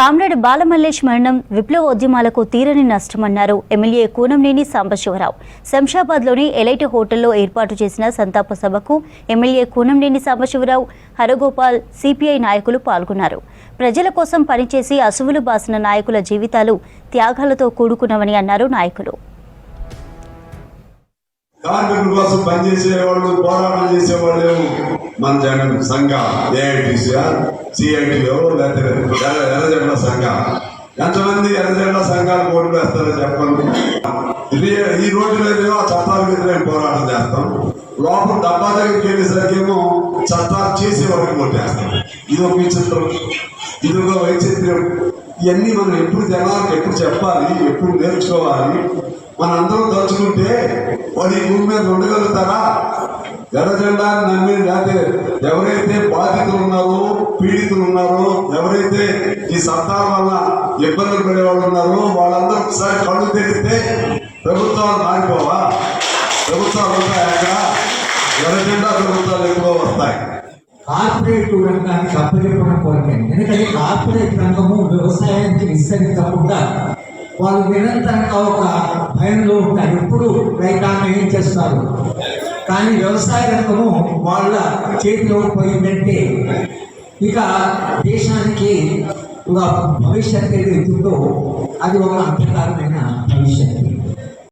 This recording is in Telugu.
కామ్రేడ్ బాలమల్లేష్ మరణం విప్లవోద్యమాలకు తీరని నష్టమన్నారు ఎమ్మెల్యే కూనంనేని సాంబశివరావు. శంషాబాద్లోని ఎలైట్ హోటల్లో ఏర్పాటు చేసిన సంతాప సభకు ఎమ్మెల్యే కూనంనేని సాంబశివరావు, హరగోపాల్, సిపిఐ నాయకులు పాల్గొన్నారు. ప్రజల కోసం పనిచేసి అసువులు బాసిన నాయకుల జీవితాలు త్యాగాలతో కూడుకున్నవని అన్నారు నాయకులు. కార్మికుల కోసం పనిచేసేవాళ్ళు, పోరాటం చేసేవాళ్ళు మన జగన్ సంఘ ఏఐటీసీఆ, సిఐటిఓ లేకపోతే ఎర్రజెండా సంఘ. ఎంతమంది ఎర్రజెండా సంఘాలు ఓట్లు వేస్తారో చెప్పండి. ఈ రోజులో ఆ చట్టాల మీద పోరాటం చేస్తాం. లోపల డబ్బా దగ్గరికి వెళ్ళేసరికేమో చట్టాలు చేసే వరకు ఓటేస్తాం. ఇది ఒక విచిత్రం, ఇది ఒక వైచిత్రం. ఇవన్నీ మనం ఎప్పుడు జనాలకు ఎప్పుడు చెప్పాలి, ఎప్పుడు నేర్చుకోవాలి. మనందరం తలుచుకుంటే వాడు ఈ భూమి మీద ఉండగలుగుతారా? ఎర్రజెండాన్ని నమ్మి లేకపోతే ఎవరైతే బాధితులు ఉన్నారో, పీడితులు ఉన్నారో, ఎవరైతే ఈ సత్తాల వల్ల ఇబ్బందులు పడేవాళ్ళు ఉన్నారో వాళ్ళందరూ ఒకసారి కళ్ళు తెరిస్తే ప్రభుత్వాలు మారిపోవా? ప్రభుత్వాలు ఉంటాయాక ఎర్రజెండా ప్రభుత్వాలు ఎక్కువ వస్తాయి. కార్పొరేట్ రంగానికి అప్పచెప్పడం కోరికండి. ఎందుకంటే కార్పొరేట్ రంగము వ్యవసాయానికి విస్తరించకుండా వాళ్ళు నిరంతరంగా ఒక భయంలో ఉంటారు. ఎప్పుడు రైతాంగం ఏం చేస్తారు, కానీ వ్యవసాయ రంగము వాళ్ళ చేతిలో పోయిందంటే ఇక దేశానికి ఒక భవిష్యత్తు ఏదైతుందో అది ఒక అంధకారమైన భవిష్యత్తు.